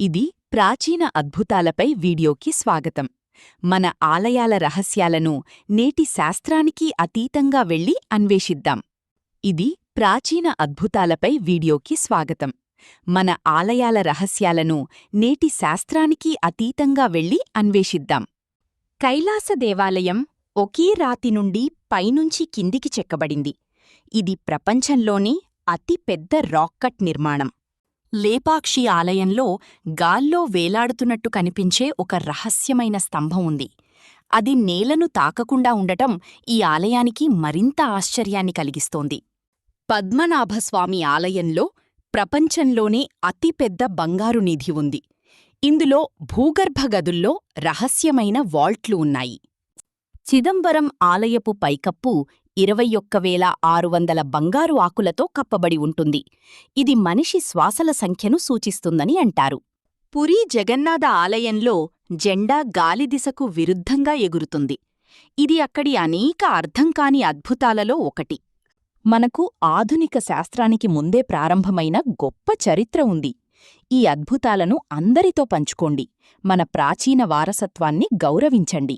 ఇది ప్రాచీన అద్భుతాలపై వీడియోకి స్వాగతం. మన ఆలయాల రహస్యాలను నేటి శాస్త్రానికి అతీతంగా వెళ్లి అన్వేషిద్దాం. ఇది ప్రాచీన అద్భుతాలపై వీడియోకి స్వాగతం. మన ఆలయాల రహస్యాలను నేటి శాస్త్రానికి అతీతంగా వెళ్లి అన్వేషిద్దాం. కైలాస దేవాలయం ఒకే రాతి నుండి పైనుంచి కిందికి చెక్కబడింది. ఇది ప్రపంచంలోని అతి పెద్ద రాక్కట్ నిర్మాణం. లేపాక్షి ఆలయంలో గాల్లో వేలాడుతున్నట్టు కనిపించే ఒక రహస్యమైన స్తంభం ఉంది. అది నేలను తాకకుండా ఉండటం ఈ ఆలయానికి మరింత ఆశ్చర్యాన్ని కలిగిస్తోంది. పద్మనాభస్వామి ఆలయంలో ప్రపంచంలోనే అతిపెద్ద బంగారు నిధి ఉంది. ఇందులో భూగర్భ గదుల్లో రహస్యమైన వాల్ట్లు ఉన్నాయి. చిదంబరం ఆలయపు పైకప్పు 21,600 బంగారు ఆకులతో కప్పబడి ఉంటుంది. ఇది మనిషి శ్వాసల సంఖ్యను సూచిస్తుందని అంటారు. పురీ జగన్నాథ ఆలయంలో జెండా గాలిదిశకు విరుద్ధంగా ఎగురుతుంది. ఇది అక్కడి అనేక అర్థంకాని అద్భుతాలలో ఒకటి. మనకు ఆధునిక శాస్త్రానికి ముందే ప్రారంభమైన గొప్ప చరిత్ర ఉంది. ఈ అద్భుతాలను అందరితో పంచుకోండి. మన ప్రాచీన వారసత్వాన్ని గౌరవించండి.